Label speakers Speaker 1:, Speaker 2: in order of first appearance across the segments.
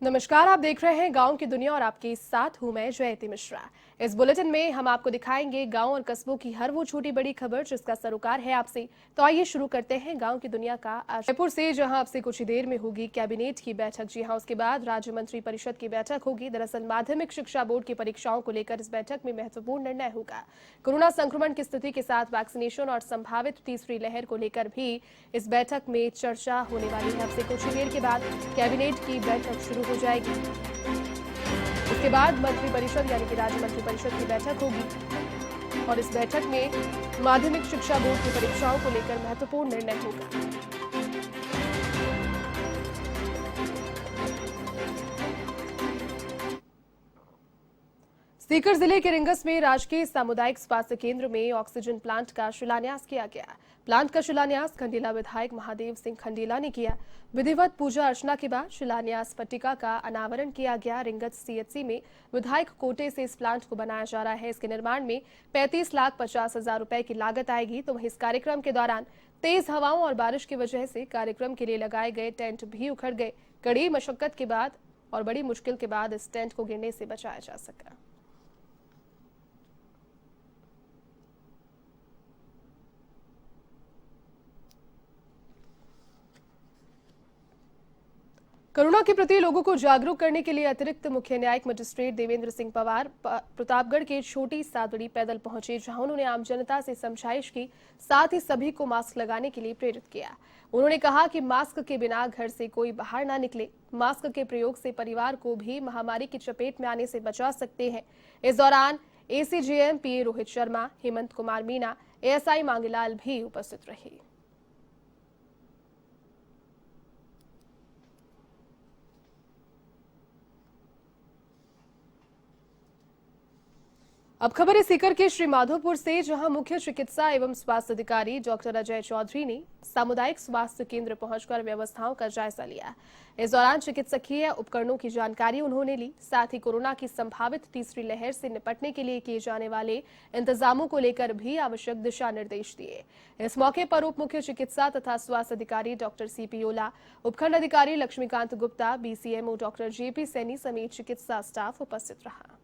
Speaker 1: नमस्कार, आप देख रहे हैं गांव की दुनिया और आपके साथ हूं मैं जयती मिश्रा। इस बुलेटिन में हम आपको दिखाएंगे गांव और कस्बों की हर वो छोटी बड़ी खबर जिसका सरोकार है आपसे। तो आइए शुरू करते हैं गांव की दुनिया का आज जयपुर से, जहां आपसे कुछ ही देर में होगी कैबिनेट की बैठक। जी हां, उसके बाद राज्य मंत्री परिषद की बैठक होगी। दरअसल माध्यमिक शिक्षा बोर्ड की परीक्षाओं को लेकर इस बैठक में महत्वपूर्ण निर्णय होगा। कोरोना संक्रमण की स्थिति के साथ वैक्सीनेशन और संभावित तीसरी लहर को लेकर भी इस बैठक में चर्चा होने वाली है। अब से कुछ ही देर के बाद कैबिनेट की बैठक शुरू हो जाएगी। उसके बाद मंत्री परिषद यानी कि राज्य मंत्री परिषद की बैठक होगी और इस बैठक में माध्यमिक शिक्षा बोर्ड की परीक्षाओं को लेकर महत्वपूर्ण निर्णय होगा। सीकर जिले के रिंगस में राजकीय सामुदायिक स्वास्थ्य केंद्र में ऑक्सीजन प्लांट का शिलान्यास किया गया। प्लांट का शिलान्यास खंडेला विधायक महादेव सिंह खंडेला ने किया। विधिवत पूजा अर्चना के बाद शिलान्यास पट्टिका का अनावरण किया गया। रिंगस सीएचसी में विधायक कोटे से इस प्लांट को बनाया जा रहा है। इसके निर्माण में 35,50,000 रुपए की लागत आएगी। तो वहीं इस कार्यक्रम के दौरान तेज हवाओं और बारिश की वजह से कार्यक्रम के लिए लगाए गए टेंट भी उखड़ गए। कड़ी मशक्कत के बाद और बड़ी मुश्किल के बाद इस टेंट को गिरने से बचाया जा सका। कोरोना के प्रति लोगों को जागरूक करने के लिए अतिरिक्त मुख्य न्यायिक मजिस्ट्रेट देवेंद्र सिंह पवार प्रतापगढ़ के छोटी सादड़ी पैदल पहुंचे, जहां उन्होंने आम जनता से समझाइश की, साथ ही सभी को मास्क लगाने के लिए प्रेरित किया। उन्होंने कहा कि मास्क के बिना घर से कोई बाहर ना निकले। मास्क के प्रयोग से परिवार को भी महामारी की चपेट में आने से बचा सकते हैं। इस दौरान एसीजेएम पीए रोहित शर्मा, हेमंत कुमार मीणा, एएसआई मांगीलाल भी उपस्थित रहे। अब खबर है सीकर के श्री माधोपुर से, जहां मुख्य चिकित्सा एवं स्वास्थ्य अधिकारी डॉक्टर अजय चौधरी ने सामुदायिक स्वास्थ्य केंद्र पहुंचकर व्यवस्थाओं का जायजा लिया। इस दौरान चिकित्सकीय उपकरणों की जानकारी उन्होंने ली। साथ ही कोरोना की संभावित तीसरी लहर से निपटने के लिए किए जाने वाले इंतजामों को लेकर भी आवश्यक दिशा निर्देश दिए। इस मौके पर उप मुख्य चिकित्सा तथा स्वास्थ्य अधिकारी डॉक्टर सीपी ओला, उपखंड अधिकारी Laxmikant Gupta, BCMO doctor JP Saini समेत चिकित्सा स्टाफ उपस्थित रहा।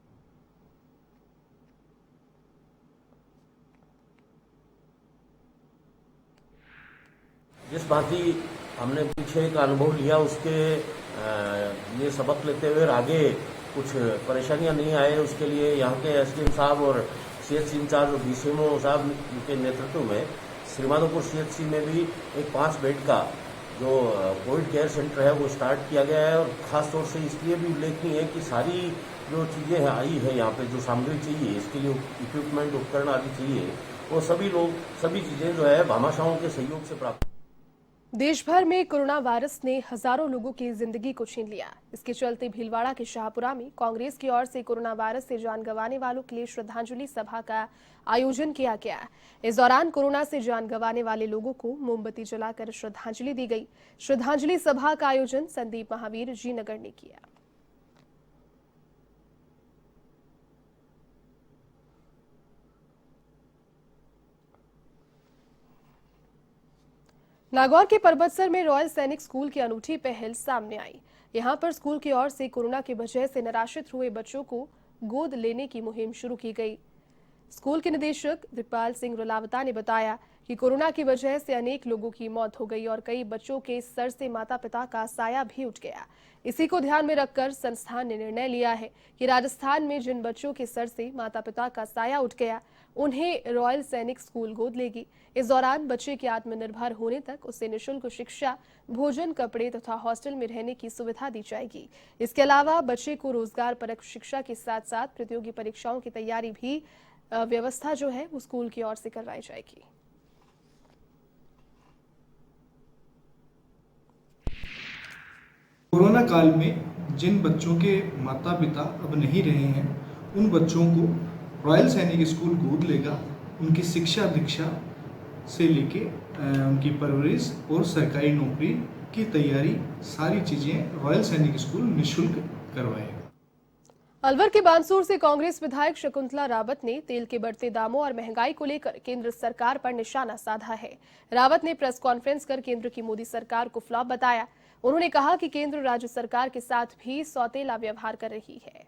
Speaker 2: जिस भांति हमने पीछे एक अनुभव लिया, उसके लिए सबक लेते हुए आगे कुछ परेशानियां नहीं आए, उसके लिए यहाँ के एसडीएम साहब और सीएचसी इंचार्ज और बीसीएमओ साहब के नेतृत्व में श्रीमाधोपुर सीएचसी में भी एक 5 बेड का जो कोविड केयर सेंटर है वो स्टार्ट किया गया है। और खास तौर से इसलिए भी उल्लेखनीय है कि सारी जो चीज़ें आई है यहाँ पे, जो सामग्री चाहिए इसके लिए, इक्विपमेंट उपकरण आदि चाहिए, वो सभी चीज़ें जो है भामाशाहों के सहयोग से प्राप्त।
Speaker 1: देश भर में कोरोना वायरस ने हजारों लोगों की जिंदगी को छीन लिया। इसके चलते भीलवाड़ा के शाहपुरा में कांग्रेस की ओर से कोरोना वायरस से जान गंवाने वालों के लिए श्रद्धांजलि सभा का आयोजन किया गया। इस दौरान कोरोना से जान गंवाने वाले लोगों को मोमबत्ती जलाकर श्रद्धांजलि दी गई। श्रद्धांजलि सभा का आयोजन संदीप महावीर जी नगर ने किया। नागौर के परबतसर में रॉयल सैनिक स्कूल की अनूठी पहल सामने आई। यहां पर स्कूल की ओर से कोरोना की वजह से निराश्रित हुए बच्चों को गोद लेने की मुहिम शुरू की गई। स्कूल के निदेशक दिपाल सिंह रुलावता ने बताया कि कोरोना की वजह से अनेक लोगों की मौत हो गई और कई बच्चों के सर से माता पिता का साया भी उठ गया। इसी को ध्यान में रखकर संस्थान ने निर्णय लिया है कि राजस्थान में जिन बच्चों के सर से माता पिता का साया उठ गया, उन्हें रॉयल सैनिक स्कूल गोद लेगी। इस दौरान बच्चे के आत्मनिर्भर होने तक उसे निःशुल्क शिक्षा, भोजन, कपड़े तथा हॉस्टल में रहने की सुविधा दी जाएगी। इसके अलावा बच्चे को रोजगार परक शिक्षा के साथ साथ प्रतियोगी परीक्षाओं की तैयारी भी व्यवस्था जो है वो स्कूल की ओर से करवाई जाएगी।
Speaker 3: कोरोना काल में जिन बच्चों के माता पिता अब नहीं रहे हैं, उन बच्चों को रॉयल सैनिक स्कूल गोद लेगा। उनकी शिक्षा दीक्षा से लेके उनकी परवरिश और सरकारी नौकरी की तैयारी, सारी चीज़ें रॉयल सैनिक स्कूल निःशुल्क करवाएगा।
Speaker 1: अलवर के बानसूर से कांग्रेस विधायक शकुंतला रावत ने तेल के बढ़ते दामों और महंगाई को लेकर केंद्र सरकार पर निशाना साधा है। रावत ने प्रेस कॉन्फ्रेंस कर केंद्र की मोदी सरकार को फ्लॉप बताया। उन्होंने कहा कि केंद्र राज्य सरकार के साथ भी सौतेला व्यवहार कर रही है।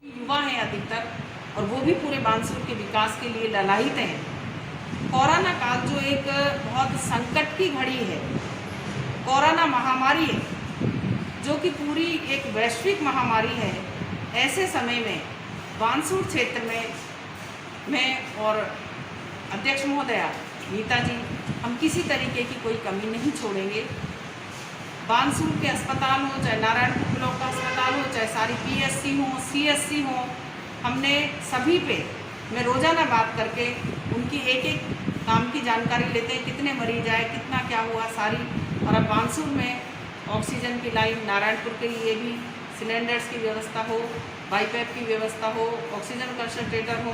Speaker 4: युवा हैं अधिकतर और वो भी पूरे बानसूर के विकास के लिए ललायित हैं। कोरोना काल जो एक बहुत संकट की घड़ी है, कोरोना महामारी है, जो कि पूरी एक वैश्विक महामारी है, ऐसे समय में बानसूर क्षेत्र में और अध्यक्ष महोदया नीता जी, हम किसी तरीके की कोई कमी नहीं छोड़ेंगे। बानसूर के अस्पताल हो, चाहे नारायणपुर ब्लॉक का अस्पताल हो, चाहे सारी पीएससी हो, सीएससी हो, हमने सभी पे मैं रोज़ाना बात करके उनकी एक एक काम की जानकारी लेते हैं, कितने मरीज आए, कितना क्या हुआ सारी। और अब बानसूर में ऑक्सीजन की लाइन, नारायणपुर के लिए भी सिलेंडर्स की व्यवस्था हो, बाईपैप की व्यवस्था हो, ऑक्सीजन कंसंट्रेटर हो,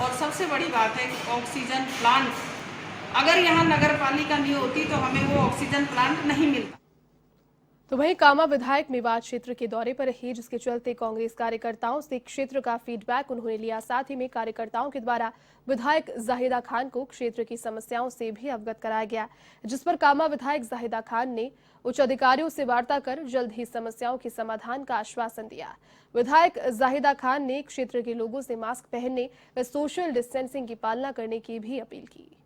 Speaker 4: और सबसे बड़ी बात है कि ऑक्सीजन प्लांट, अगर यहाँ नगर पालिका नहीं होती तो हमें वो ऑक्सीजन प्लांट नहीं मिलता।
Speaker 1: तो वहीं कामा विधायक मेवात क्षेत्र के दौरे पर रही, जिसके चलते कांग्रेस कार्यकर्ताओं से क्षेत्र का फीडबैक उन्होंने लिया। साथ ही में कार्यकर्ताओं के द्वारा विधायक जाहिदा खान को क्षेत्र की समस्याओं से भी अवगत कराया गया, जिस पर कामा विधायक जाहिदा खान ने उच्च अधिकारियों से वार्ता कर जल्द ही समस्याओं के समाधान का आश्वासन दिया। विधायक जाहिदा खान ने क्षेत्र के लोगों से मास्क पहनने व सोशल डिस्टेंसिंग की पालना करने की भी अपील की।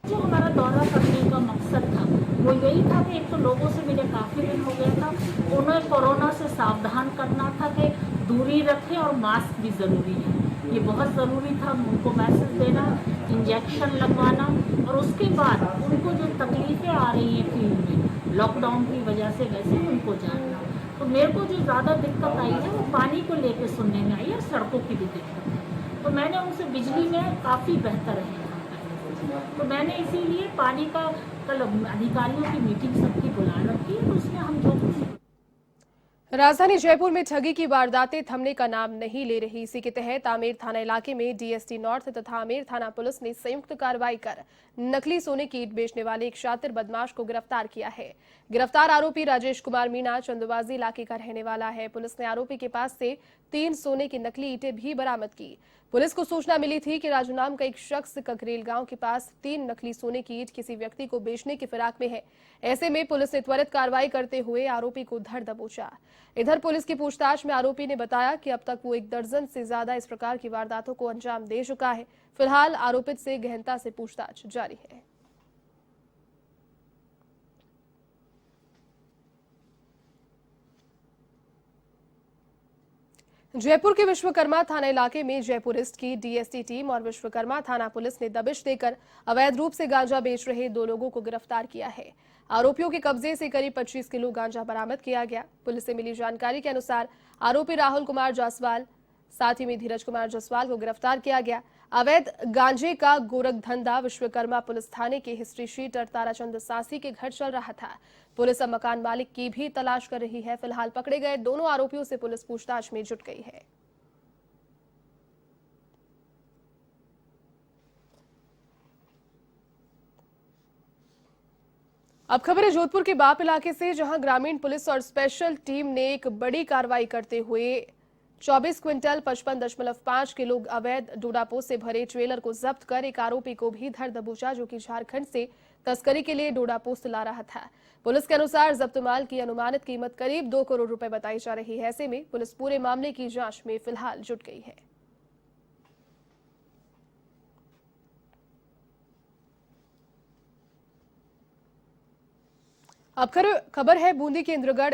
Speaker 5: जो हमारा दौरा करने का मकसद था वो यही था कि एक तो लोगों से मुझे काफ़ी दिन हो गया था, उन्हें कोरोना से सावधान करना था कि दूरी रखें और मास्क भी ज़रूरी है, ये बहुत ज़रूरी था। उनको मैसेज देना, इंजेक्शन लगवाना, और उसके बाद उनको जो तकलीफ़ें आ रही हैं फील्ड में लॉकडाउन की वजह से, वैसे उनको जानना। तो मेरे को जो ज़्यादा दिक्कत आई है वो पानी को लेकर सुनने में आई है, सड़कों की भी दिक्कत है। तो मैंने उनसे, बिजली में काफ़ी बेहतर है, तो मैंने इसीलिए पानी का कल अधिकारियों की मीटिंग सबकी बुला रखी है, तो उसमें हम जो
Speaker 1: राजधानी जयपुर में ठगी की वारदातें थमने का नाम नहीं ले रही। इसी के तहत आमेर थाना इलाके में डीएसटी नॉर्थ तथा आमेर थाना पुलिस ने संयुक्त कार्रवाई कर नकली सोने की ईंट बेचने वाले एक शातिर बदमाश को गिरफ्तार किया है। गिरफ्तार आरोपी राजेश कुमार मीणा चंदवाजी इलाके का रहने वाला है। पुलिस ने आरोपी के पास से 3 सोने की नकली ईंटें भी बरामद की। पुलिस को सूचना मिली थी कि राजू नाम का एक शख्स ककरेल गांव के पास 3 नकली सोने की ईंट किसी व्यक्ति को बेचने की फिराक में है। ऐसे में पुलिस ने त्वरित कार्रवाई करते हुए आरोपी को धर दबोचा। इधर पुलिस की पूछताछ में आरोपी ने बताया कि अब तक वो 1 दर्जन से ज्यादा इस प्रकार की वारदातों को अंजाम दे चुका है। फिलहाल आरोपित से गहनता से पूछताछ जारी है। जयपुर के विश्वकर्मा थाना इलाके में जयपुरिस्ट की डीएसटी टीम और विश्वकर्मा थाना पुलिस ने दबिश देकर अवैध रूप से गांजा बेच रहे 2 लोगों को गिरफ्तार किया है। आरोपियों के कब्जे से करीब 25 किलो गांजा बरामद किया गया। पुलिस से मिली जानकारी के अनुसार आरोपी राहुल कुमार जायसवाल, साथ ही में धीरज कुमार जायसवाल को गिरफ्तार किया गया। अवैध गांजे का गोरख धंधा विश्वकर्मा पुलिस थाने के हिस्ट्री शीटर ताराचंद सासी के घर चल रहा था। पुलिस अब मकान मालिक की भी तलाश कर रही है। फिलहाल पकड़े गए दोनों आरोपियों से पुलिस पूछताछ में जुट गई है। अब खबर है जोधपुर के बाप इलाके से, जहां ग्रामीण पुलिस और स्पेशल टीम ने एक बड़ी कार्रवाई करते हुए 24 क्विंटल 55.5 किलो अवैध डोडापोस्त से भरे ट्रेलर को जब्त कर एक आरोपी को भी धर दबोचा, जो कि झारखंड से तस्करी के लिए डोडापोस्त ला रहा था। पुलिस के अनुसार जब्त माल की अनुमानित कीमत करीब 2 करोड़ रुपए बताई जा रही है। ऐसे में पुलिस पूरे मामले की जांच में फिलहाल जुट गई है। अब खबर है बूंदी के इंद्रगढ़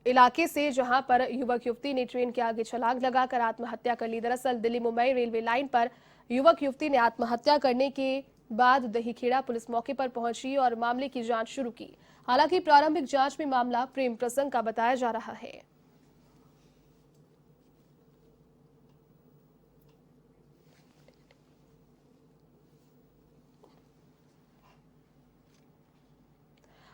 Speaker 1: इलाके से, जहां पर युवक युवती ने ट्रेन के आगे छलांग लगाकर आत्महत्या कर ली। दरअसल दिल्ली मुंबई रेलवे लाइन पर युवक युवती ने आत्महत्या करने के बाद दहीखेड़ा पुलिस मौके पर पहुंची और मामले की जांच शुरू की। हालांकि प्रारंभिक जांच में मामला प्रेम प्रसंग का बताया जा रहा है।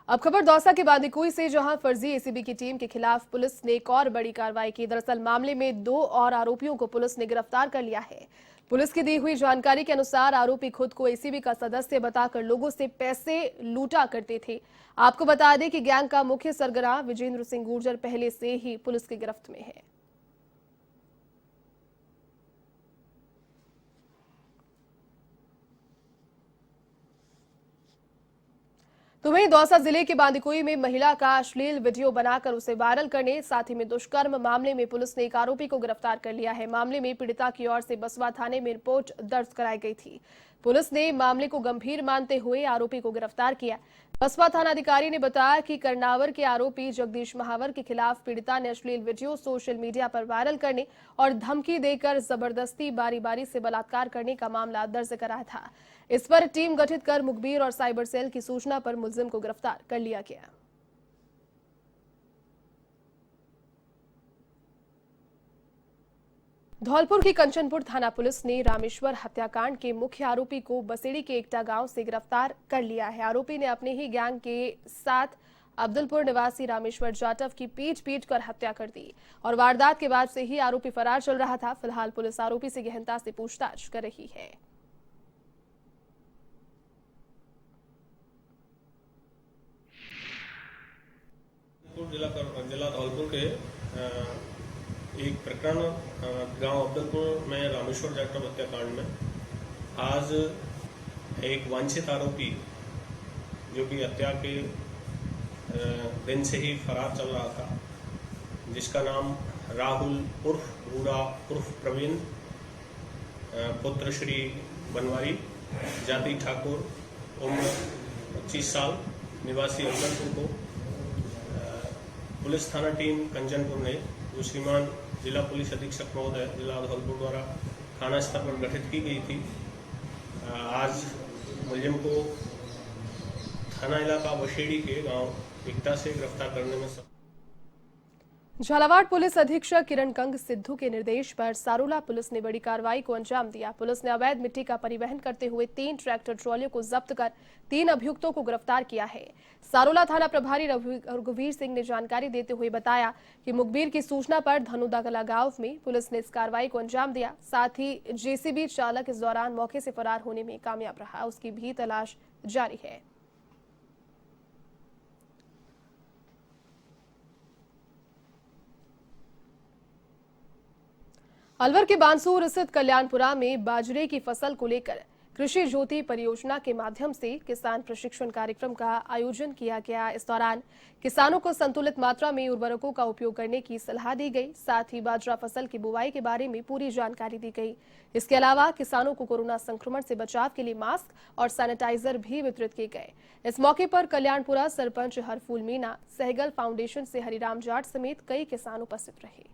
Speaker 1: अब खबर दौसा के बांदीकुई से, जहां फर्जी एसीबी की टीम के खिलाफ पुलिस ने एक और बड़ी कार्रवाई की। दरअसल मामले में 2 और आरोपियों को पुलिस ने गिरफ्तार कर लिया है। पुलिस की दी हुई जानकारी के अनुसार आरोपी खुद को एसीबी का सदस्य बताकर लोगों से पैसे लूटा करते थे। आपको बता दें कि गैंग का मुख्य सरगना विजेंद्र सिंह गुर्जर पहले से ही पुलिस की गिरफ्त में है। तो वहीं दौसा जिले के बांदीकुई में महिला का अश्लील वीडियो बनाकर उसे वायरल करने साथ ही में दुष्कर्म मामले में पुलिस ने एक आरोपी को गिरफ्तार कर लिया है। मामले में पीड़िता की ओर से बसवा थाने में रिपोर्ट दर्ज कराई गई थी। पुलिस ने मामले को गंभीर मानते हुए आरोपी को गिरफ्तार किया। बसवा थानाधिकारी ने बताया कि करनावर के आरोपी जगदीश महावर के खिलाफ पीड़िता ने अश्लील वीडियो सोशल मीडिया पर वायरल करने और धमकी देकर जबरदस्ती बारी बारी से बलात्कार करने का मामला दर्ज कराया था। इस पर टीम गठित कर मुखबिर और साइबर सेल की सूचना पर मुलजिम को गिरफ्तार कर लिया गया। धौलपुर की कंचनपुर थाना पुलिस ने रामेश्वर हत्याकांड के मुख्य आरोपी को बसेड़ी के एकटा गांव से गिरफ्तार कर लिया है। आरोपी ने अपने ही गैंग के साथ अब्दुलपुर निवासी रामेश्वर जाटव की पीट कर हत्या कर दी और वारदात के बाद से ही आरोपी फरार चल रहा था। फिलहाल पुलिस आरोपी से गहनता से पूछताछ कर रही है।
Speaker 6: जिला धौलपुर के एक प्रकरण गांव अब्दुलपुर में रामेश्वर जाटव हत्याकांड में आज एक वांछित आरोपी जो कि हत्या के दिन से ही फरार चल रहा था, जिसका नाम राहुल उर्फ भूरा उर्फ प्रवीण पुत्र श्री बनवारी जाति ठाकुर उम्र 25 साल निवासी अब्दुलपुर को पुलिस थाना टीम कंचनपुर ने जो श्रीमान जिला पुलिस अधीक्षक महोदय जिला धौलपुर द्वारा थाना स्तर पर गठित की गई थी, आज मुलजिम को थाना इलाका बसेड़ी के गांव एकता से गिरफ्तार करने में
Speaker 1: झालावाड़ पुलिस अधीक्षक किरण कंग सिद्धू के निर्देश पर सारोला पुलिस ने बड़ी कार्रवाई को अंजाम दिया। पुलिस ने अवैध मिट्टी का परिवहन करते हुए 3 ट्रैक्टर ट्रॉलियों को जब्त कर 3 अभियुक्तों को गिरफ्तार किया है। सारोला थाना प्रभारी रघुवीर सिंह ने जानकारी देते हुए बताया कि मुखबिर की सूचना पर धनुदागला गांव में पुलिस ने इस कार्रवाई को अंजाम दिया। साथ ही जेसीबी चालक इस दौरान मौके से फरार होने में कामयाब रहा, उसकी भी तलाश जारी है। अलवर के बांसूर स्थित कल्याणपुरा में बाजरे की फसल को लेकर कृषि ज्योति परियोजना के माध्यम से किसान प्रशिक्षण कार्यक्रम का आयोजन किया गया। इस दौरान किसानों को संतुलित मात्रा में उर्वरकों का उपयोग करने की सलाह दी गई। साथ ही बाजरा फसल की बुवाई के बारे में पूरी जानकारी दी गई। इसके अलावा किसानों को कोरोना संक्रमण से बचाव के लिए मास्क और सैनिटाइजर भी वितरित किए गए। इस मौके पर कल्याणपुरा सरपंच हरफूल मीणा, सहगल फाउंडेशन से हरिराम जाट समेत कई किसान उपस्थित रहे।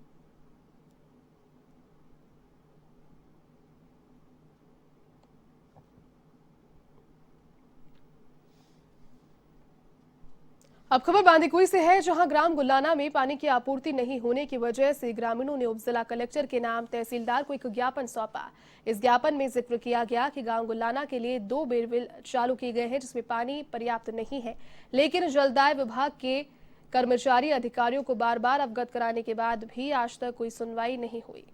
Speaker 1: अब खबर बांदीकुई से है, जहां ग्राम गुल्लाना में पानी की आपूर्ति नहीं होने की वजह से ग्रामीणों ने उपजिला कलेक्टर के नाम तहसीलदार को एक ज्ञापन सौंपा। इस ज्ञापन में जिक्र किया गया कि गांव गुल्लाना के लिए 2 बोरवेल चालू किए गए हैं, जिसमें पानी पर्याप्त नहीं है, लेकिन जलदाय विभाग के कर्मचारी अधिकारियों को बार बार अवगत कराने के बाद भी आज तक कोई सुनवाई नहीं हुई।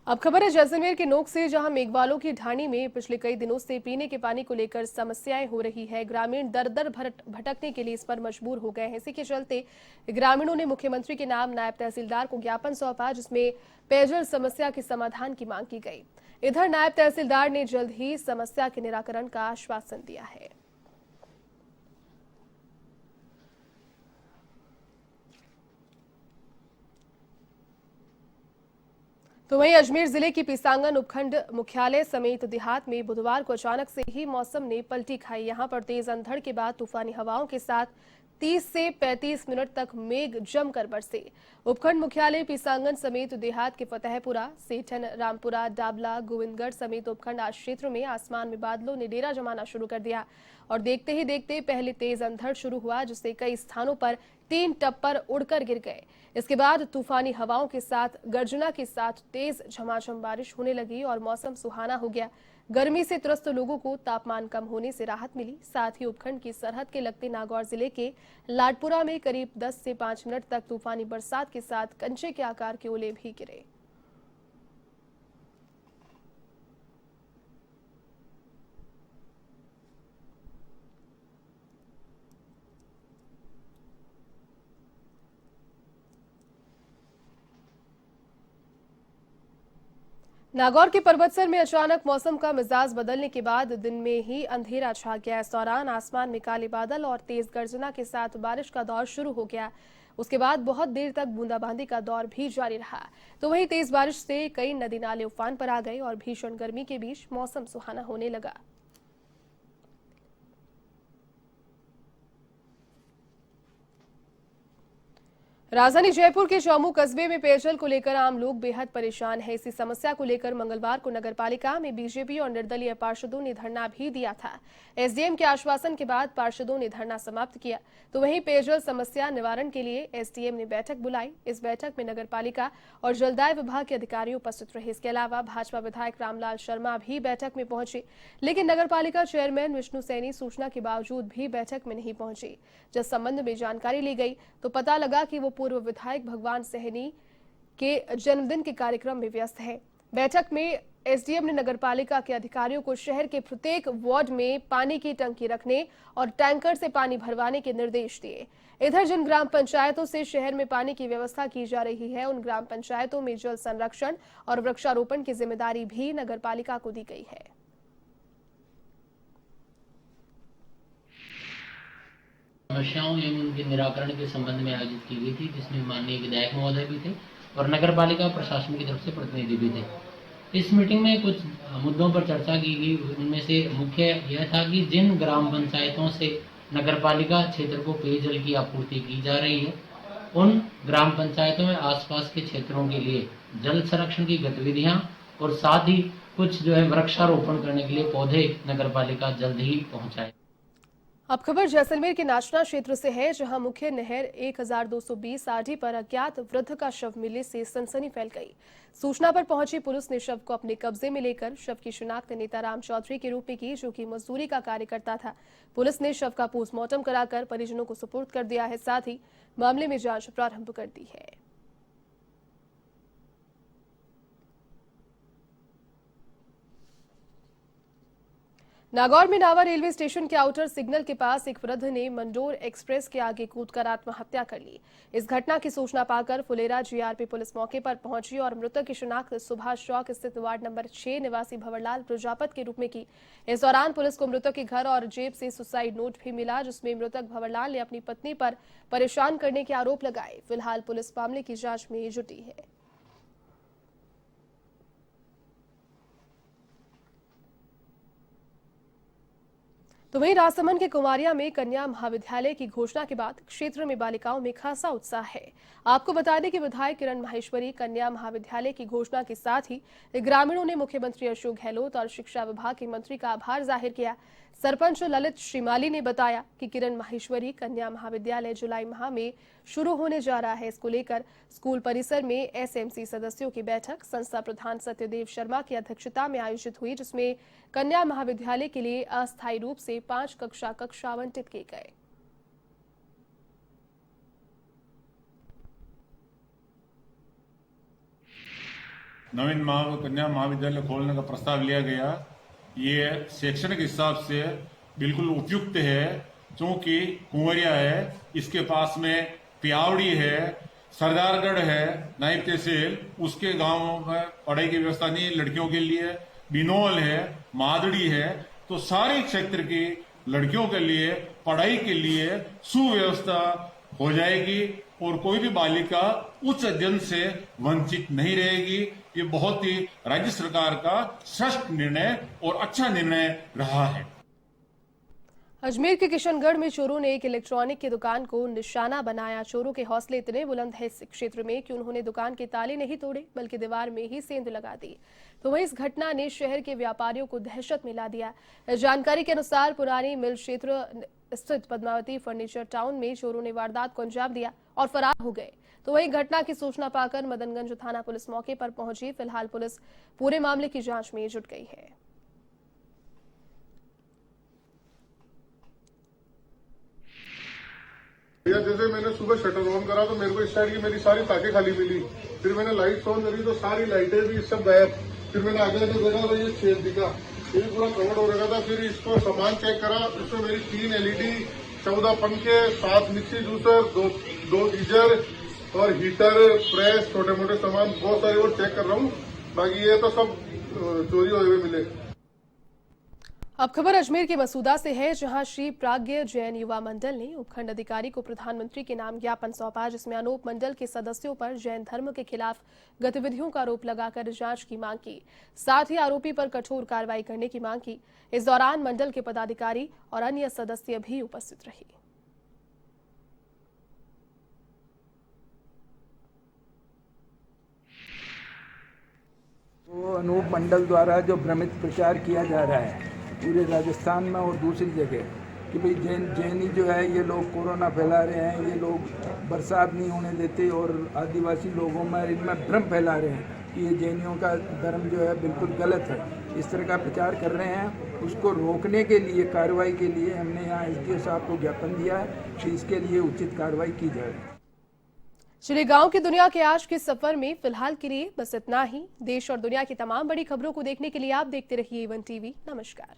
Speaker 1: अब खबर है जैसलमेर के नोक से, जहां मेघवालों की ढाणी में पिछले कई दिनों से पीने के पानी को लेकर समस्याएं हो रही है। ग्रामीण दर दर भटकने के लिए इस पर मजबूर हो गए हैं। इसी के चलते ग्रामीणों ने मुख्यमंत्री के नाम नायब तहसीलदार को ज्ञापन सौंपा, जिसमें पेयजल समस्या के समाधान की मांग की गई। इधर नायब तहसीलदार ने जल्द ही समस्या के निराकरण का आश्वासन दिया है। तो वहीं अजमेर जिले की पीसांगन उपखंड मुख्यालय समेत देहात में बुधवार को अचानक से ही मौसम ने पलटी खाई। यहां पर तेज अंधड़ के बाद तूफानी हवाओं के साथ 30 से 35 मिनट तक मेघ जमकर बरसे। उपखंड मुख्यालय पीसांगन समेत देहात के फतेहपुरा, सेठन, रामपुरा, डाबला, गोविंदगढ़ समेत उपखंड आज क्षेत्रों में आसमान में बादलों ने डेरा जमाना शुरू कर दिया और देखते ही देखते पहले तेज अंधड़ शुरू हुआ, जिससे कई स्थानों पर 3 टप्पर उड़कर गिर गए। इसके बाद तूफानी हवाओं के साथ गर्जना के साथ तेज झमाझम बारिश होने लगी और मौसम सुहाना हो गया। गर्मी से त्रस्त लोगों को तापमान कम होने से राहत मिली। साथ ही उपखंड की सरहद के लगते नागौर जिले के लाडपुरा में करीब 10 से 5 मिनट तक तूफानी बरसात के साथ कंचे के आकार के ओले भी गिरे। नागौर के परबतसर में अचानक मौसम का मिजाज बदलने के बाद दिन में ही अंधेरा छा गया। इस दौरान आसमान में काले बादल और तेज गर्जना के साथ बारिश का दौर शुरू हो गया। उसके बाद बहुत देर तक बूंदाबांदी का दौर भी जारी रहा। तो वहीं तेज बारिश से कई नदी नाले उफान पर आ गए और भीषण गर्मी के बीच मौसम सुहाना होने लगा। राजधानी जयपुर के चौमू कस्बे में पेयजल को लेकर आम लोग बेहद परेशान हैं। इसी समस्या को लेकर मंगलवार को नगरपालिका में बीजेपी और निर्दलीय पार्षदों ने धरना भी दिया था। एसडीएम के आश्वासन के बाद पार्षदों ने धरना समाप्त किया। तो वहीं पेयजल समस्या निवारण के लिए एसडीएम ने बैठक बुलाई। इस बैठक में नगरपालिका और जलदाय विभाग के अधिकारी उपस्थित रहे। इसके अलावा भाजपा विधायक रामलाल शर्मा भी बैठक में पहुंचे, लेकिन नगरपालिका चेयरमैन विष्णु सैनी सूचना के बावजूद भी बैठक में नहीं पहुंचे। जब संबंध में जानकारी ली गई तो पता लगा कि वो पूर्व विधायक भगवान सहनी के जन्मदिन के कार्यक्रम में व्यस्त है। बैठक में एसडीएम ने नगरपालिका के अधिकारियों को शहर के प्रत्येक वार्ड में पानी की टंकी रखने और टैंकर से पानी भरवाने के निर्देश दिए। इधर जिन ग्राम पंचायतों से शहर में पानी की व्यवस्था की जा रही है, उन ग्राम पंचायतों में जल संरक्षण और वृक्षारोपण की जिम्मेदारी भी नगरपालिका को दी गई है।
Speaker 7: समस्याओं एवं उनके निराकरण के संबंध में आयोजित की गई थी, जिसमें माननीय विधायक महोदय भी थे और नगरपालिका प्रशासन की तरफ से प्रतिनिधि भी थे। इस मीटिंग में कुछ मुद्दों पर चर्चा की गई। उनमें से मुख्य यह था कि जिन ग्राम पंचायतों से नगरपालिका क्षेत्र को पेयजल की आपूर्ति की जा रही है, उन ग्राम पंचायतों में आसपास के क्षेत्रों के लिए जल संरक्षण की गतिविधियां और साथ ही कुछ वृक्षारोपण करने के लिए पौधे नगरपालिका जल्द ही पहुंचाए।
Speaker 1: अब खबर जैसलमेर के नाचना क्षेत्र से है, जहां मुख्य नहर 1220 आरडी पर अज्ञात वृद्ध का शव मिलने से सनसनी फैल गई। सूचना पर पहुंची पुलिस ने शव को अपने कब्जे में लेकर शव की शिनाख्त नेताराम चौधरी के रूप में की, जो कि मजदूरी का कार्य करता था। पुलिस ने शव का पोस्टमार्टम कराकर परिजनों को सुपुर्द कर दिया है। साथ ही मामले में जांच प्रारंभ कर दी है। नागौर में नावा रेलवे स्टेशन के आउटर सिग्नल के पास एक वृद्ध ने मंडोर एक्सप्रेस के आगे कूदकर आत्महत्या कर ली। इस घटना की सूचना पाकर फुलेरा जीआरपी पुलिस मौके पर पहुंची और मृतक की शिनाख्त सुभाष चौक स्थित वार्ड नंबर 6 निवासी भंवरलाल प्रजापत के रूप में की। इस दौरान पुलिस को मृतक के घर और जेब से सुसाइड नोट भी मिला, जिसमें मृतक भंवरलाल ने अपनी पत्नी पर परेशान करने के आरोप लगाए। फिलहाल पुलिस मामले की जांच में जुटी है। तो वहीं राजसमंद के कुमारिया में कन्या महाविद्यालय की घोषणा के बाद क्षेत्र में बालिकाओं में खासा उत्साह है। आपको बता दें कि विधायक किरण माहेश्वरी कन्या महाविद्यालय की घोषणा के साथ ही ग्रामीणों ने मुख्यमंत्री अशोक गहलोत और शिक्षा विभाग के मंत्री का आभार जाहिर किया। सरपंच ललित श्रीमाली ने बताया कि किरण माहेश्वरी कन्या महाविद्यालय जुलाई माह में शुरू होने जा रहा है। इसको लेकर स्कूल परिसर में एसएमसी सदस्यों की बैठक संस्था प्रधान सत्यदेव शर्मा की अध्यक्षता में आयोजित हुई, जिसमें कन्या महाविद्यालय के लिए अस्थायी रूप से 5 कक्षा आवंटित किए गए।
Speaker 8: नवीन कन्या महाविद्यालय खोलने का प्रस्ताव लिया गया। ये शैक्षणिक हिसाब से बिल्कुल उपयुक्त है, क्योंकि कुंवरिया है, इसके पास में पियावड़ी है, सरदारगढ़ है, नायब तहसील, उसके गांव में पढ़ाई की व्यवस्था नहीं लड़कियों के लिए, बिनोल है, मादड़ी है, तो सारे क्षेत्र की लड़कियों के लिए पढ़ाई के लिए सुव्यवस्था हो जाएगी और कोई भी बालिका उच्च अध्ययन से वंचित नहीं रहेगी। ये बहुत ही राज्य सरकार का श्रेष्ठ निर्णय और अच्छा निर्णय रहा है।
Speaker 1: अजमेर के किशनगढ़ में चोरों ने एक इलेक्ट्रॉनिक की दुकान को निशाना बनाया। चोरों के हौसले इतने बुलंद है इस क्षेत्र में कि उन्होंने दुकान के ताले नहीं तोड़े, बल्कि दीवार में ही सेंध लगा दी। तो वहीं इस घटना ने शहर के व्यापारियों को दहशत में ला दिया। जानकारी के अनुसार पुरानी मिल क्षेत्र स्थित पद्मावती फर्नीचर टाउन में चोरों ने वारदात को अंजाम दिया और फरार हो गए। तो वहीं घटना की सूचना पाकर मदनगंज थाना पुलिस मौके पर पहुंची। फिलहाल पुलिस पूरे मामले की जांच में जुट गई है।
Speaker 9: जैसे मैंने सुबह शटर ऑन करा तो मेरे को इस साइड की मेरी सारी ताकें खाली मिली। फिर मैंने लाइट ऑन करी तो सारी लाइटें भी सब गायब। फिर मैंने आगे से देखा तो ये छेद दिखा, ये पूरा कवर हो रखा था। फिर इसको सामान चेक करा, इसमें मेरी 3 LED, 14 पंखे, 7 मिक्सी जूसर, 2 गीजर और हीटर, प्रेस, छोटे मोटे सामान बहुत सारे और चेक कर रहा हूँ। बाकी ये तो सब चोरी हुए हुए मिले।
Speaker 1: अब खबर अजमेर के मसूदा से है, जहां श्री प्राज्ञ जैन युवा मंडल ने उपखंड अधिकारी को प्रधानमंत्री के नाम ज्ञापन सौंपा, जिसमें अनूप मंडल के सदस्यों पर जैन धर्म के खिलाफ गतिविधियों का आरोप लगाकर जांच की मांग की। साथ ही आरोपी पर कठोर कार्रवाई करने की मांग की। इस दौरान मंडल के पदाधिकारी और अन्य सदस्य भी उपस्थित रहे।
Speaker 10: तो अनूप मंडल द्वारा जो भ्रमित प्रचार किया जा रहा है पूरे राजस्थान में और दूसरी जगह कि भाई जैनी जो है ये लोग कोरोना फैला रहे हैं, ये लोग बरसात नहीं होने देते और आदिवासी लोगों में इनमें भ्रम फैला रहे हैं कि ये जैनियों का धर्म जो है बिल्कुल गलत है, इस तरह का प्रचार कर रहे हैं। उसको रोकने के लिए, कार्रवाई के लिए हमने यहाँ SDO साहब को ज्ञापन दिया है कि इसके लिए उचित कार्रवाई की जाए।
Speaker 1: चलिए, गांव की दुनिया के आज के सफर में फिलहाल के लिए बस इतना ही। देश और दुनिया की तमाम बड़ी खबरों को देखने के लिए आप देखते रहिए A1 TV। नमस्कार।